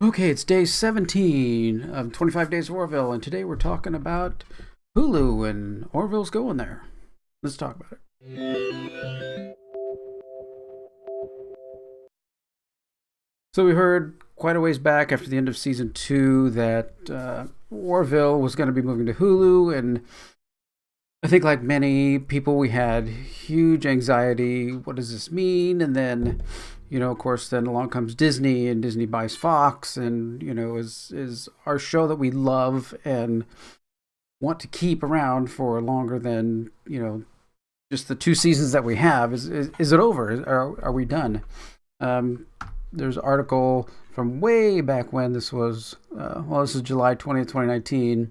Okay, it's day 17 of 25 Days of Orville, and today we're talking about Hulu, and Orville's going there. Let's talk about it. So we heard quite a ways back after the end of season 2 that Orville was going to be moving to Hulu, and I think like many people, we had huge anxiety. What does this mean? And then, of course, then along comes Disney, and Disney buys Fox, and is our show that we love and want to keep around for longer than just the 2 seasons that we have. Is it over? Are we done? Um, there's an article from way back when this was. This is July 20th, 2019,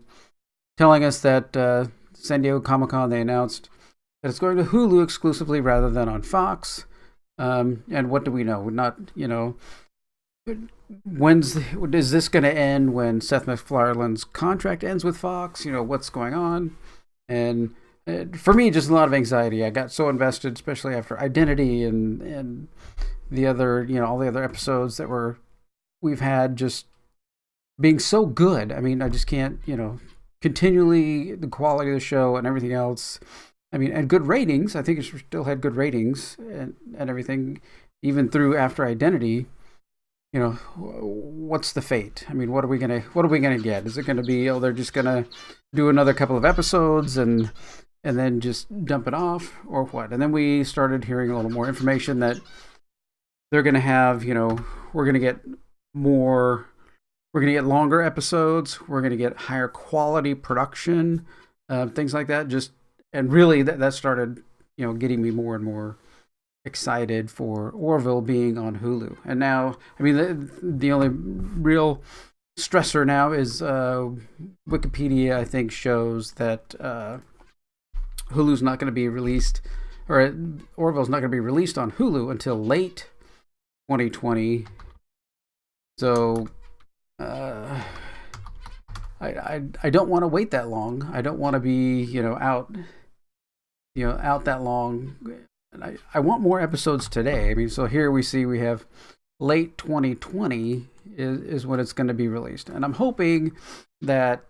telling us that San Diego Comic Con, they announced that it's going to Hulu exclusively rather than on Fox. And what do we know? We're not, is this going to end when Seth MacFarlane's contract ends with Fox? What's going on? And for me, just a lot of anxiety. I got so invested, especially after Identity and the other, all the other episodes that we've had just being so good. I mean, I just can't, continually the quality of the show and everything else. I mean, and good ratings. I think it still had good ratings and everything, even through after Identity. What's the fate? I mean, what are we gonna get? Is it gonna be, they're just gonna do another couple of episodes and then just dump it off, or what? And then we started hearing a little more information that they're gonna have, we're gonna get more, we're gonna get longer episodes, we're gonna get higher quality production, things like that. Just and really that started, getting me more and more excited for Orville being on Hulu. And now, I mean, the only real stressor now is Wikipedia, I think, shows that Hulu's not going to be released, or Orville's not going to be released on Hulu until late 2020. So I don't want to wait that long. I don't want to be out that long. And I want more episodes today. I mean, so here we have late 2020 is when it's going to be released. And I'm hoping that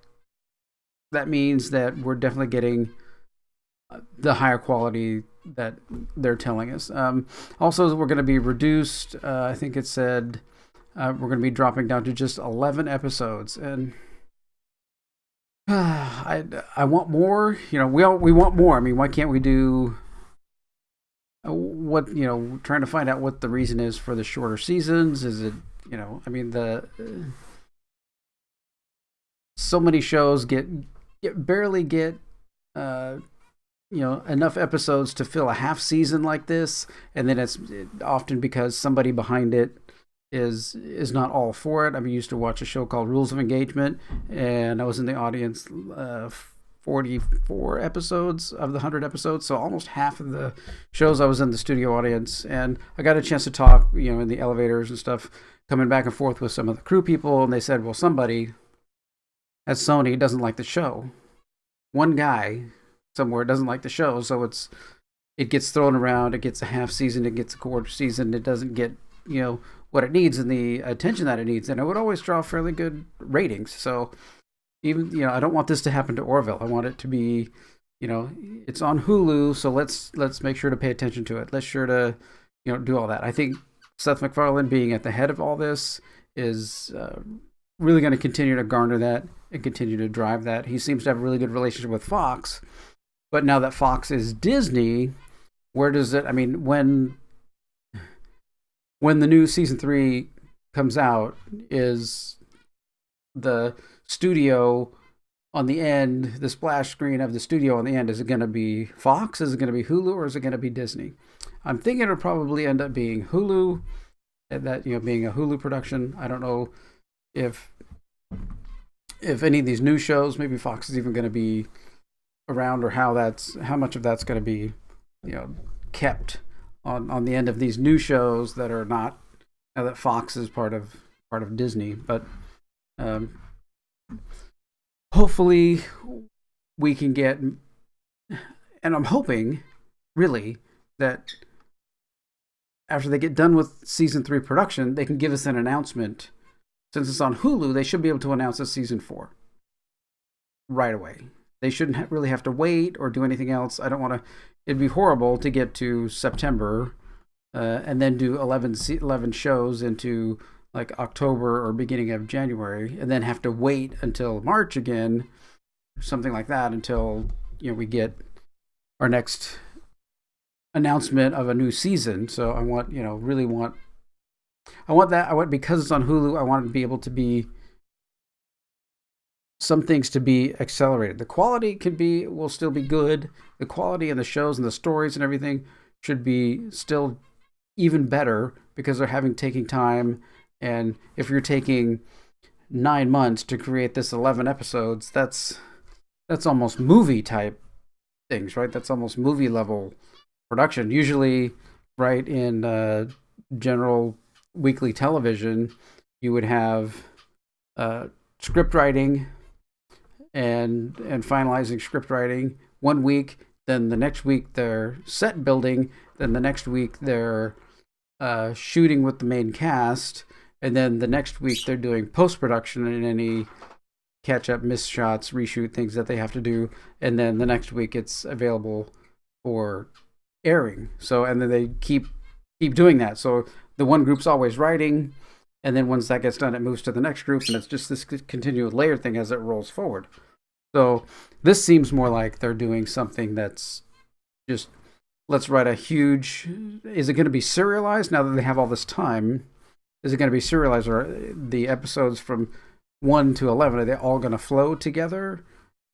that means that we're definitely getting the higher quality that they're telling us. Also, we're going to be reduced. I think it said we're going to be dropping down to just 11 episodes. And I want more. We want more. I mean, why can't we do what trying to find out what the reason is for the shorter seasons? Is it I mean, the so many shows barely get enough episodes to fill a half season like this, and then it's often because somebody behind it is not all for it. I mean, I used to watch a show called Rules of Engagement, and I was in the audience 44 episodes of the 100 episodes, so almost half of the shows I was in the studio audience. And I got a chance to talk, in the elevators and stuff, coming back and forth with some of the crew people, and they said, well, somebody at Sony doesn't like the show. One guy somewhere doesn't like the show, so it gets thrown around. It gets a half season, it gets a quarter season. It doesn't get what it needs and the attention that it needs, and it would always draw fairly good ratings. So even I don't want this to happen to Orville. I want it to be, it's on Hulu, so let's make sure to pay attention to it. Let's sure to do all that. I think Seth MacFarlane being at the head of all this is really going to continue to garner that and continue to drive that. He seems to have a really good relationship with Fox, but now that Fox is Disney, where does it? I mean, when the new season 3 comes out, is the studio on the end, the splash screen of the studio on the end, is it going to be Fox? Is it going to be Hulu? Or is it going to be Disney? I'm thinking it'll probably end up being Hulu, that being a Hulu production. I don't know if any of these new shows, maybe Fox is even going to be around, or how much of that's going to be kept on the end of these new shows that are not, now that Fox is part of Disney. But hopefully we can get, and I'm hoping really that after they get done with season 3 production, they can give us an announcement since it's on Hulu, they should be able to announce a season 4 right away. They shouldn't really have to wait or do anything else. I don't want to. It'd be horrible to get to September and then do 11 shows into like October or beginning of January, and then have to wait until March again, something like that, until we get our next announcement of a new season. So I want that. Because it's on Hulu, I want it to be able to be some things to be accelerated. The quality will still be good. The quality and the shows and the stories and everything should be still even better because they're taking time. And if you're taking 9 months to create this 11 episodes, that's almost movie type things, right? That's almost movie level production. Usually, right, in general weekly television, you would have script writing and finalizing script writing 1 week. Then the next week they're set building. Then the next week they're shooting with the main cast. And then the next week they're doing post-production and any catch-up, missed shots, reshoot things that they have to do. And then the next week it's available for airing. So, and then they keep doing that. So the one group's always writing, and then once that gets done, it moves to the next group, and it's just this continual layer thing as it rolls forward. So this seems more like they're doing something that's just, let's write a huge, is it going to be serialized now that they have all this time? Is it going to be serialized, or the episodes from 1 to 11, are they all going to flow together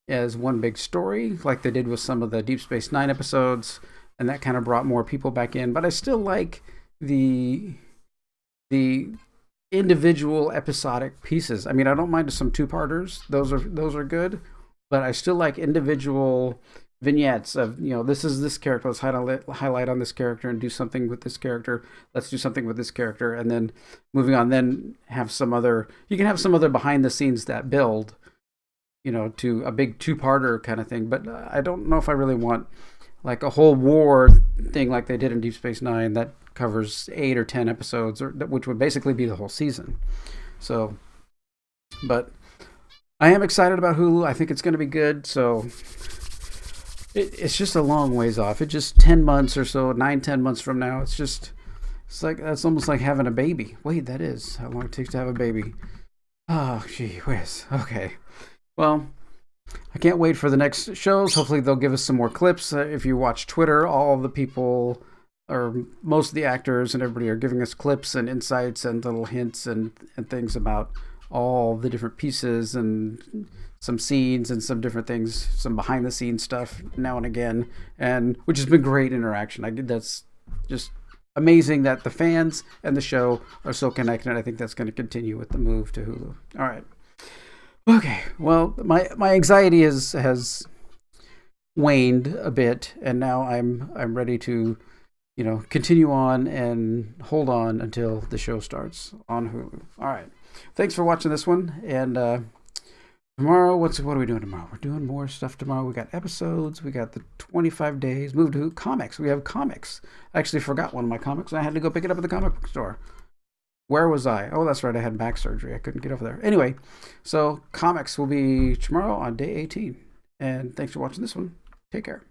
as one big story, like they did with some of the Deep Space Nine episodes, and that kind of brought more people back in? But I still like the individual episodic pieces. I mean, I don't mind some 2-parters; those are good. But I still like individual vignettes of, this is this character. Let's highlight on this character and do something with this character. Let's do something with this character, and then moving on. Then have some other. You can have some other behind the scenes that build, to a big 2-parter kind of thing. But I don't know if I really want like a whole war thing like they did in Deep Space Nine that covers 8 or 10 episodes, which would basically be the whole season. So, but I am excited about Hulu. I think it's going to be good. So it's just a long ways off. It's just 10 months or so, 9-10 months from now. It's like, that's almost like having a baby. Wait, that is how long it takes to have a baby. Oh, gee whiz. Okay. Well, I can't wait for the next shows. Hopefully they'll give us some more clips. If you watch Twitter, all the people, or most of the actors and everybody, are giving us clips and insights and little hints and things about all the different pieces and some scenes and some different things, some behind the scenes stuff now and again, and which has been great interaction. That's just amazing that the fans and the show are so connected. I think that's going to continue with the move to Hulu. All right. Okay. Well, my anxiety has waned a bit, and now I'm ready to continue on and hold on until the show starts on Hulu. All right. Thanks for watching this one. And tomorrow, what are we doing tomorrow? We're doing more stuff tomorrow. We got episodes. We got the 25 days. Move to comics. We have comics. I actually forgot one of my comics. I had to go pick it up at the comic book store. Where was I? Oh, that's right. I had back surgery. I couldn't get over there. Anyway, so comics will be tomorrow on day 18. And thanks for watching this one. Take care.